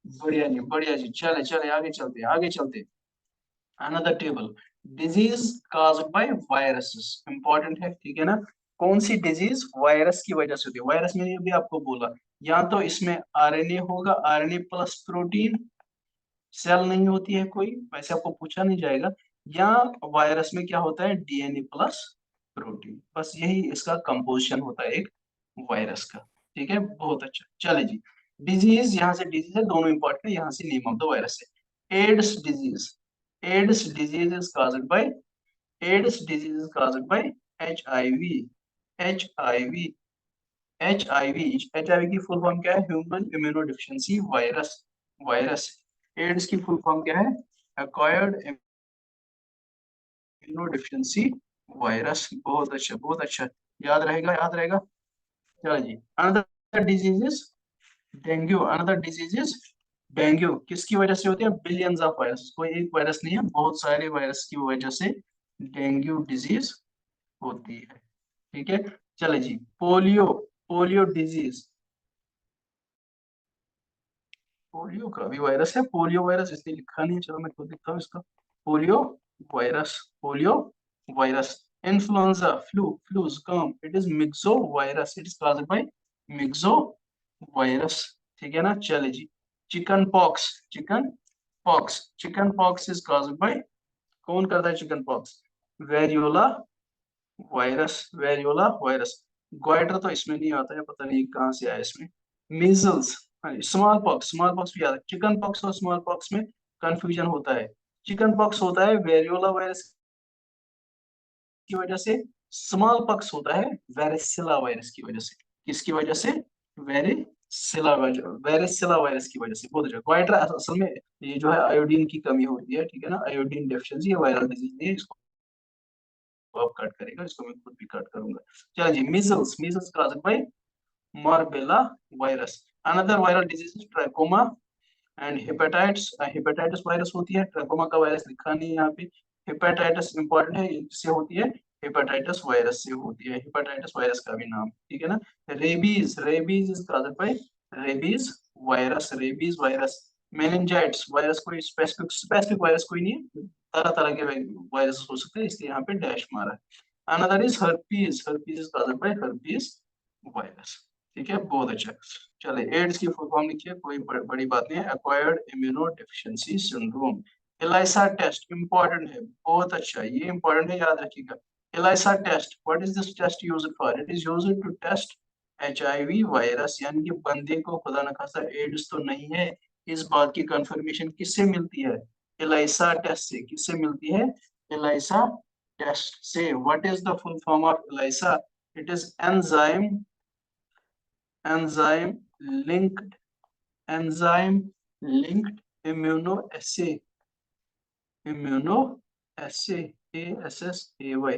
बढ़िया जी, बढ़िया जी, चले चले आगे चलते हैं, आगे चलते हैं। Another table, disease caused bye viruses, important है, ठीक है ना। कौन सी डिजीज वायरस की वजह से होती है, वायरस मैंने अभी आपको बोला, या तो इसमें आरएनए होगा, आरएनए प्लस प्रोटीन, सेल नहीं होती है कोई, वैसे आपको पूछा नहीं जाएगा, या वायरस में क्या होता है, डीएनए प्लस प्रोटीन, बस यही इसका कंपोजिशन होता है एक वायरस का, ठीक है। बहुत अच्छा, चले जी, डिजीज, यहाँ से डिजीज है, दोनों इंपॉर्टेंट है, यहाँ से नेम ऑफ द वायरस है। AIDS disease, AIDS disease is caused by, AIDS disease is caused by HIV, HIV, HIV, HIV की फुल फॉर्म क्या है, human immuno deficiency virus, virus. AIDS की फुल फॉर्म क्या है, एक्वायर्ड इम्यूनो डिफिशियंसी वायरस। बहुत अच्छा, बहुत अच्छा, याद रहेगा, याद रहेगा। चलो जी, another disease is dengue, another disease is dengue किसकी वजह से होती है? बिलियंस ऑफ वायरस, कोई एक वायरस नहीं है, बहुत सारे वायरस की वजह से डेंगू डिजीज होती है। ठीक है, चले जी। पोलियो, पोलियो डिजीज, पोलियो का भी वायरस है, पोलियो वायरस इसलिए लिखा नहीं है, चलो मैं खुद लिखता हूँ इसका। Polio virus, polio virus. Influenza, flu, flu जुकाम, it is myxo virus, it is caused by myxo virus. ठीक है ना, चले जी। Chicken pox, chicken pox, chicken pox is caused by, कौन करता है chicken pox? Variola virus, variola virus. Goitre तो इसमें नहीं आता है, पता नहीं कहाँ से आया इसमें। Measles, small pox, small pox भी आता है। चिकन पॉक्स और स्मॉल पॉक्स में कंफ्यूजन होता है। चिकन पॉक्स होता है वेरियोला वायरस की वजह से, स्मॉल पॉक्स होता है वेरिसिला वायरस की वजह से। किसकी वजह से? वेरिसिला, वेरिसिला वायरस की वजह से। बहुत अच्छा। ग्वाइटर असल में ये जो है आयोडीन की कमी होती है, ठीक है ना, आयोडीन डेफिशिएंसी, ये वायरल डिजीज नहीं है, इसको आप कट करेगा, इसको मैं खुद भी कट करूंगा। चलिए जी, measles, measles caused by morbilli virus. Another viral disease is trachoma and hepatitis, hepatitis virus होती है, ट्रैकोमा का वायरस लिखा नहीं है यहाँ पे। हेपेटाइटिस इंपॉर्टेंट है, इससे होती है, हेपेटाइटिस वायरस से होती है, हेपेटाइटिस वायरस का भी नाम, ठीक है ना। Rabies, rabies is caused bye rabies virus, rabies virus. Meningitis virus, कोई स्पेसिफिक, स्पेसिफिक वायरस कोई नहीं है, तरह तरह के वायरस हो सकते हैं, इसलिए यहाँ पे डैश मारा है। Another is herpes, herpes is caused bye herpes virus. ठीक है, बहुत अच्छा। चले, एड्स की फुल फॉर्म लिखिए, कोई बड़ी बात नहीं है, acquired immuno deficiency syndrome. ELISA test important है, बहुत अच्छा, ये इंपॉर्टेंट है, याद रखिएगा। ELISA test, what is this test used for? It is used to test HIV virus, यानी कि बंदे को खुदा न खास्ता एड्स तो नहीं है, इस बात की कंफर्मेशन किससे मिलती है? एलाइसा टेस्ट से। किससे मिलती है? एलाइसा टेस्ट से। What is the full form of ELISA? It is enzyme, enzyme linked, enzyme linked immunoassay, immunoassay, ASSAY,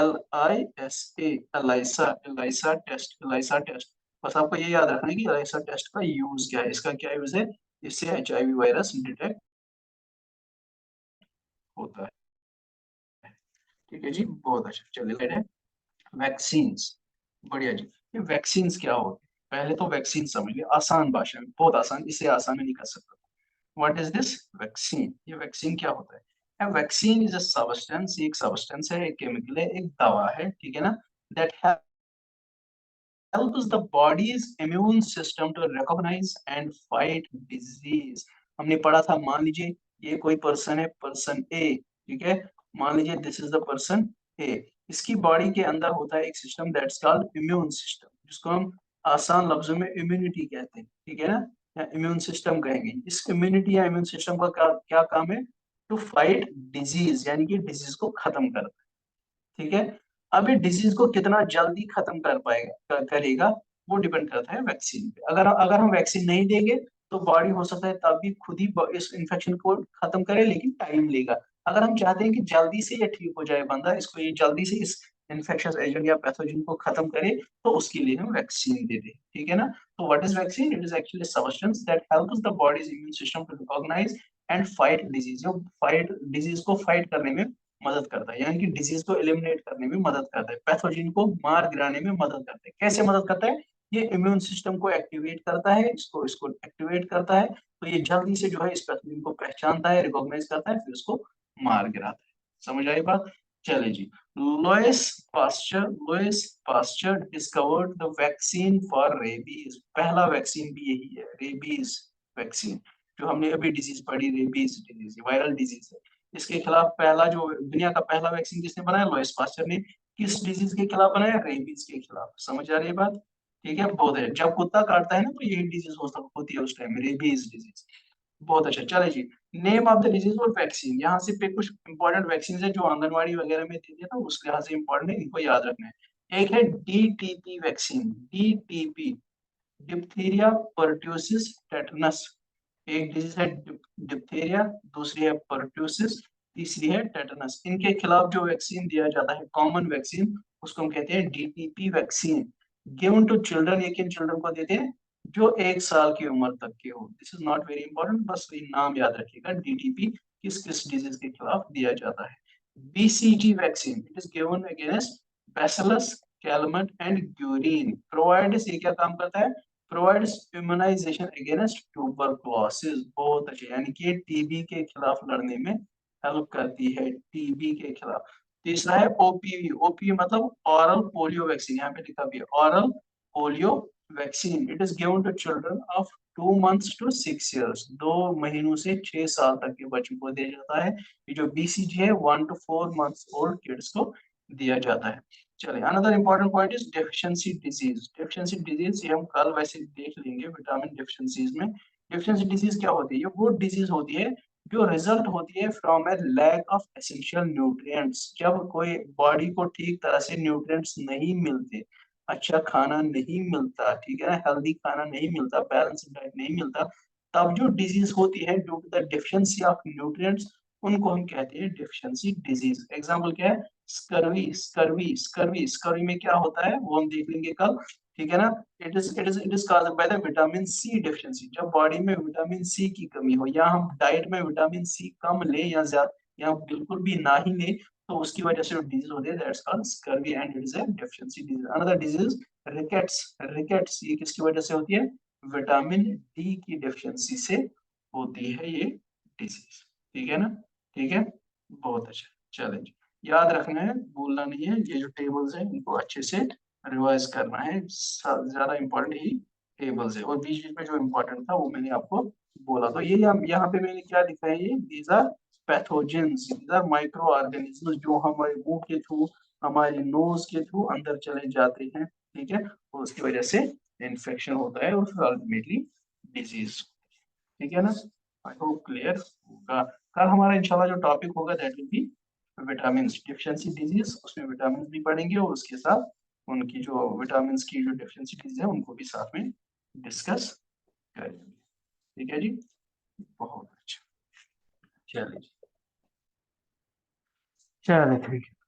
ELISA, ELISA, ELISA test, ELISA test. बस आपको ये याद रखना है कि ELISA टेस्ट का यूज क्या है, इसका क्या यूज है, इससे एचआईवी वायरस डिटेक्ट होता है। ठीक है जी, बहुत अच्छा। चलिए, वैक्सीन्स, बढ़िया जी। ये वैक्सीन्स क्या होते हैं? पहले तो वैक्सीन समझ लिया, आसान भाषा में, बहुत आसान, इसे आसान में नहीं कर सकता। What is this vaccine? ये वैक्सीन क्या होता है? वैक्सीन इज अ सब्सटेंस, एक सब्सटेंस है, एक केमिकल है, एक दवा है, ठीक है ना, that helps the body's immune system to recognize and fight disease। हमने पढ़ा था, मान लीजिए ये कोई पर्सन है, पर्सन ए, ठीक है, मान लीजिए दिस इज द पर्सन ए, इसकी बॉडी के अंदर होता है एक system that's called immune system, जिसको हम आसान लफ्जों में इम्यूनिटी कहते हैं, ठीक है ना, या इम्यून सिस्टम कहेंगे। इस इम्यूनिटी या इम्यून सिस्टम का क्या काम है? टू फाइट डिजीज, यानी कि डिजीज को खत्म करना, ठीक है। अब ये डिजीज को कितना जल्दी खत्म कर पाएगा, करेगा, वो डिपेंड करता है वैक्सीन पे। अगर अगर हम वैक्सीन नहीं देंगे तो बॉडी हो सकता है तब भी खुद ही इस इन्फेक्शन को खत्म करे, लेकिन टाइम लेगा। अगर हम चाहते हैं कि जल्दी से ये ठीक हो जाए बंदा, इसको ये जल्दी से इस इन्फेक्शियस एजेंट या पैथोजन को खत्म करे, तो उसके लिए हम वैक्सीन दे दें, ठीक है ना। तो what is vaccine? It is actually substance that helps the body's immune system to recognise and fight disease, जो फाइट डिजीज को फाइट करने में मदद करता है, यानी कि डिजीज को एलिमिनेट करने में मदद करता है, पैथोजन को मार गिराने में मदद करता है। कैसे मदद करता है? ये इम्यून सिस्टम को एक्टिवेट करता है, इसको इसको एक्टिवेट करता है, तो ये जल्दी से जो है इस पैथोजन को पहचानता है, रिकॉग्नाइज करता है, फिर उसको मार गिराता है। समझ आई बात? चले जी। Louis Pasteur, Louis Pasteur discovered the vaccine for rabies, पहला वैक्सीन भी यही है, रेबीज वैक्सीन। जो हमने अभी डिजीज पढ़ी, रेबीज डिजीज, वायरल डिजीज है, इसके खिलाफ पहला जो दुनिया का पहला वैक्सीन किसने बनाया? लुईस पास्चर ने। किस डिजीज के खिलाफ बनाया? रेबीज के खिलाफ। समझ आ रही है बात? ठीक है, बहुत है। जब कुत्ता काटता है ना, तो यही डिजीज होती है उस टाइम, रेबीज डिजीज। बहुत अच्छा, चले जी। नेम ऑफ द डिजीज और वैक्सीन, यहाँ से पे कुछ इंपॉर्टेंट वैक्सीन है जो आंगनवाड़ी वगैरह में देते हैं, तो उस लिहाज से इंपॉर्टेंट है, इनको याद रखना है। एक है DTP vaccine, DTP, diphtheria pertussis tetanus. एक डिजीज है डिप्थीरिया, दूसरी है परट्यूसिस, तीसरी है टेटनस। इनके खिलाफ जो वैक्सीन दिया जाता है, कॉमन वैक्सीन, उसको हम कहते हैं DTP vaccine. Given to children, ये किन चिल्ड्रन को देते हैं? जो 1 साल की उम्र तक के हो। This is not very important, बस ये नाम याद रखिएगा। डीटीपी किस किस डिजीज के खिलाफ दिया जाता है। BCG vaccine, it is given against bacillus Calmette and Guerin. Provides, ये क्या काम करता है? Provides immunization against tuberculosis. बहुत अच्छे, यानी कि टीबी के खिलाफ लड़ने में हेल्प करती है, टीबी के खिलाफ। तीसरा है ओपीवी। ओपीवी मतलब ऑरल पोलियो वैक्सीन, यहाँ पे लिखा भी है oral polio vaccine. It is given to children of 2 months to 6 years. 2 महीनों से 6 साल तक के बच्चों को दिया जाता है। ये जो बीसीजी है 1 to 4 मंथ्स ओल्ड किड्स को दिया जाता है। चलिए, another important point is deficiency disease. Deficiency disease ये हम कल वैसे देख लेंगे विटामिन डेफिशिएंसीज में। डेफिशिएंसी डिजीज क्या होती है? ये वो डिजीज होती है जो रिजल्ट होती है from a lack of essential nutrients. जब कोई बॉडी को ठीक तरह से न्यूट्रिएंट्स नहीं मिलते, अच्छा खाना नहीं मिलता, ठीक है ना, हेल्दी खाना नहीं मिलता, बैलेंस डाइट नहीं मिलता, तब जो डिजीज होती है due to the deficiency of nutrients, उनको हम कहते हैं डेफिशिएंसी डिजीज। एग्जांपल क्या है? स्कर्वी। स्कर्वी स्कर्वी स्कर्वी में क्या होता है वो हम देख लेंगे कल, ठीक है ना। It is caused by the vitamin C deficiency. जब बॉडी में विटामिन सी की कमी हो, या हम डाइट में विटामिन सी कम लें या ज्यादा, या बिल्कुल भी ना ही लें, तो उसकी वजह से जो डिजीज होती है that's called scurvy and it is a deficiency disease. Another disease rickets. Rickets ये किसकी वजह से होती है? विटामिन डी की डेफिशिएंसी से होती है ये डिजीज, ठीक है ना। ठीक है, बहुत अच्छा। चलें, याद रखना है, भूलना नहीं है। ये जो टेबल्स है इनको अच्छे से रिवाइज करना है। ज्यादा इंपॉर्टेंट ही टेबल्स है, और बीच बीच में जो इंपॉर्टेंट था वो मैंने आपको बोला। तो ये यहाँ पे मैंने क्या लिखा है, ये these are pathogens, these are micro organism जो हमारे मुंह के थ्रू, हमारी नोज के थ्रू अंदर चले जाते हैं, ठीक है, और उसकी वजह से इन्फेक्शन होता है और फिर अल्टीमेटली डिजीज, ठीक है ना। आई होप क्लियर होगा। कल हमारा इंशाल्लाह जो टॉपिक होगा that will be vitamin deficiency disease. उसमें विटामिन भी पढ़ेंगे और उसके साथ उनकी जो विटामिन की जो डिफिशियंसी डिजीज है उनको भी साथ में डिस्कस करेंगे, ठीक है जी। बहुत अच्छा, चलिए, चलिए ठीक है।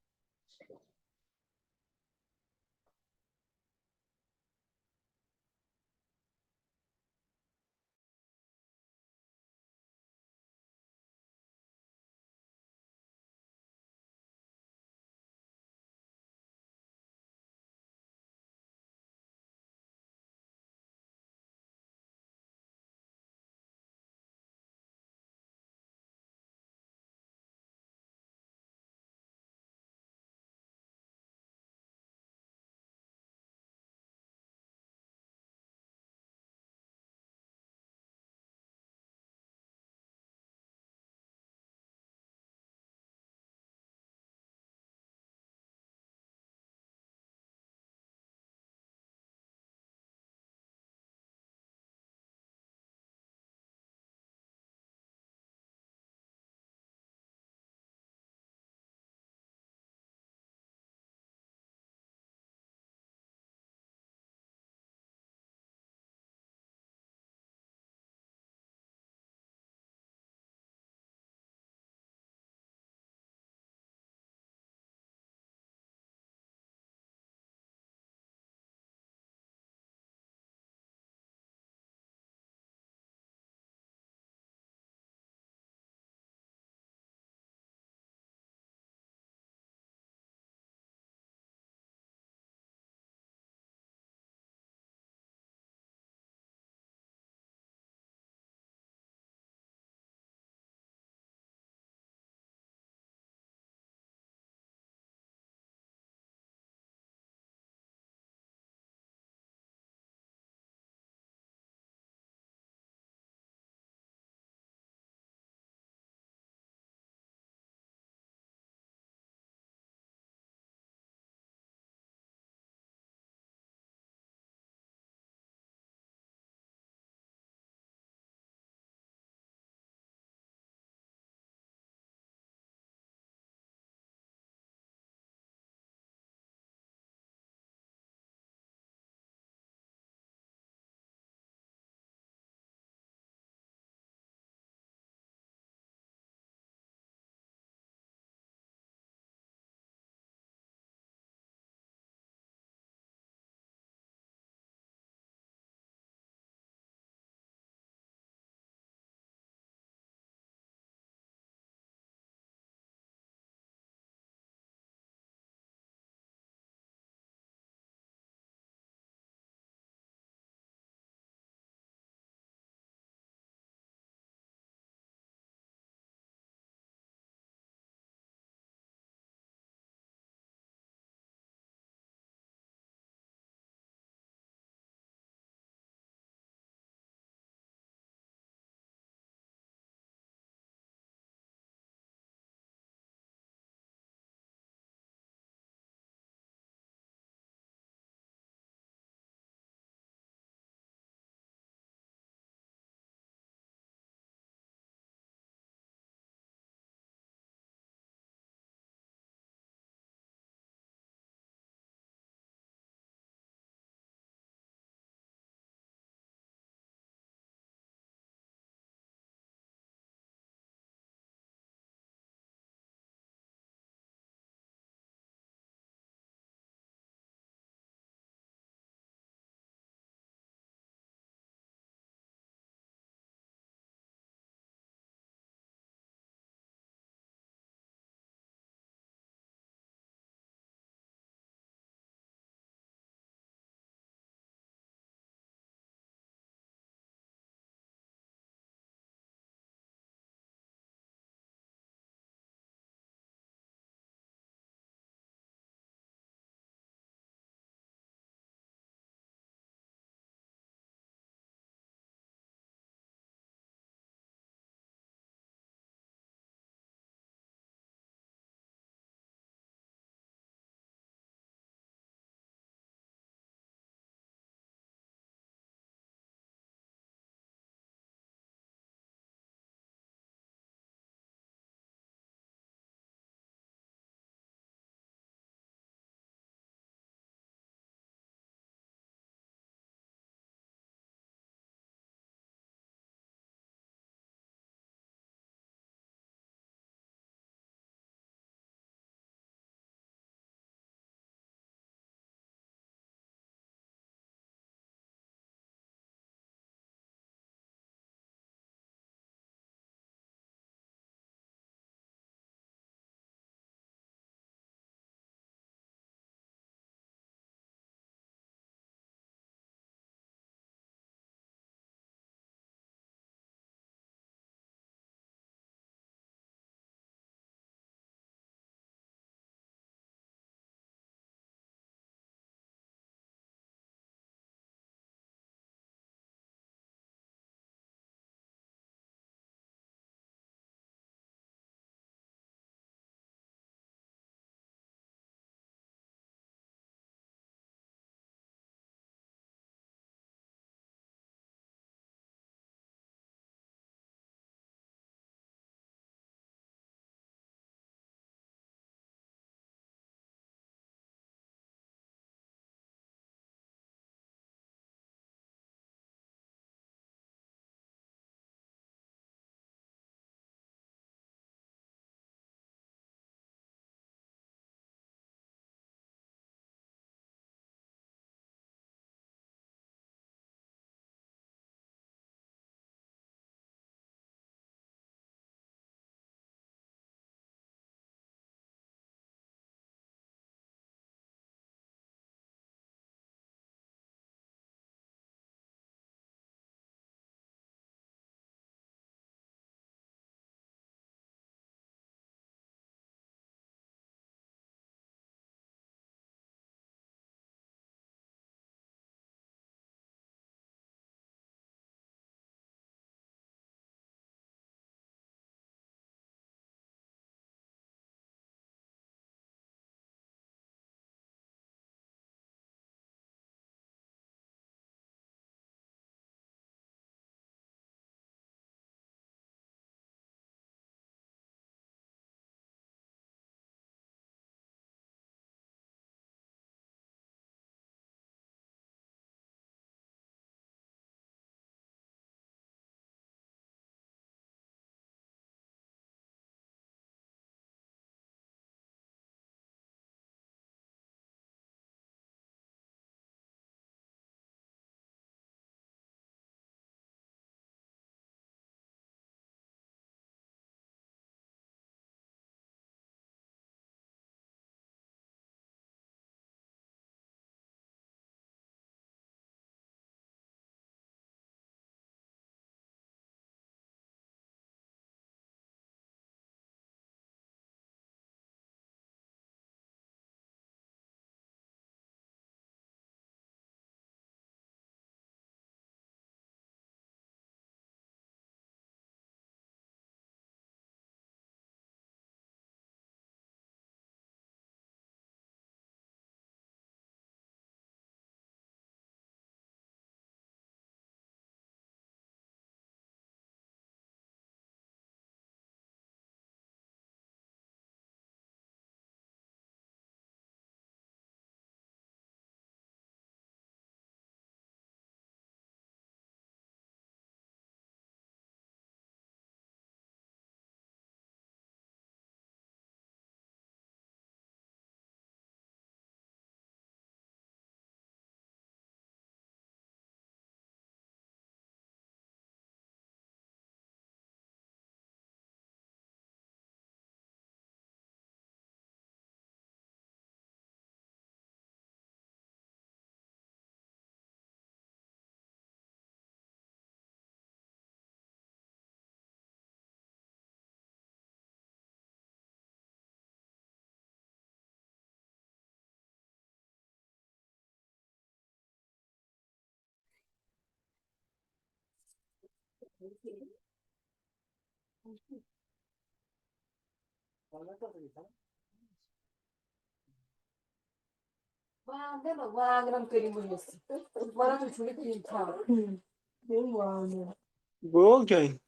Gol quem?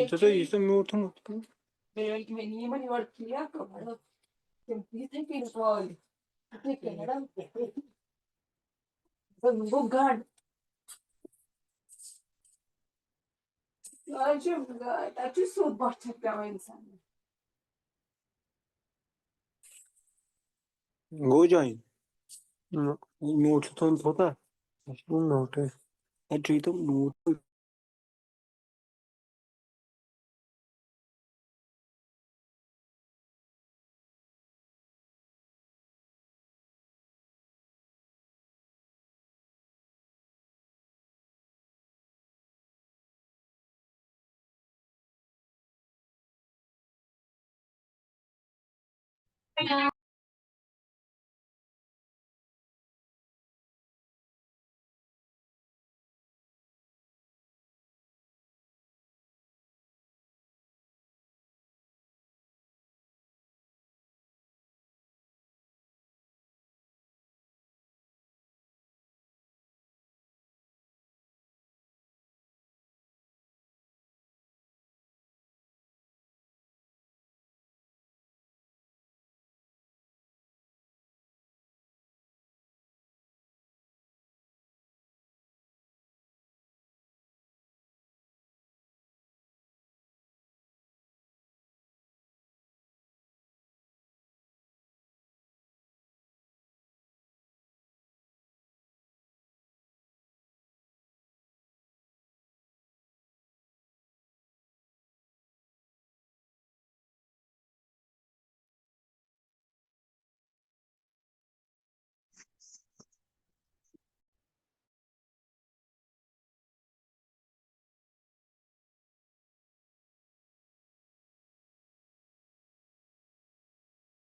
Então isso é meu outro. Go join. Note तो होता है नोट है एक्चुअली तो नोट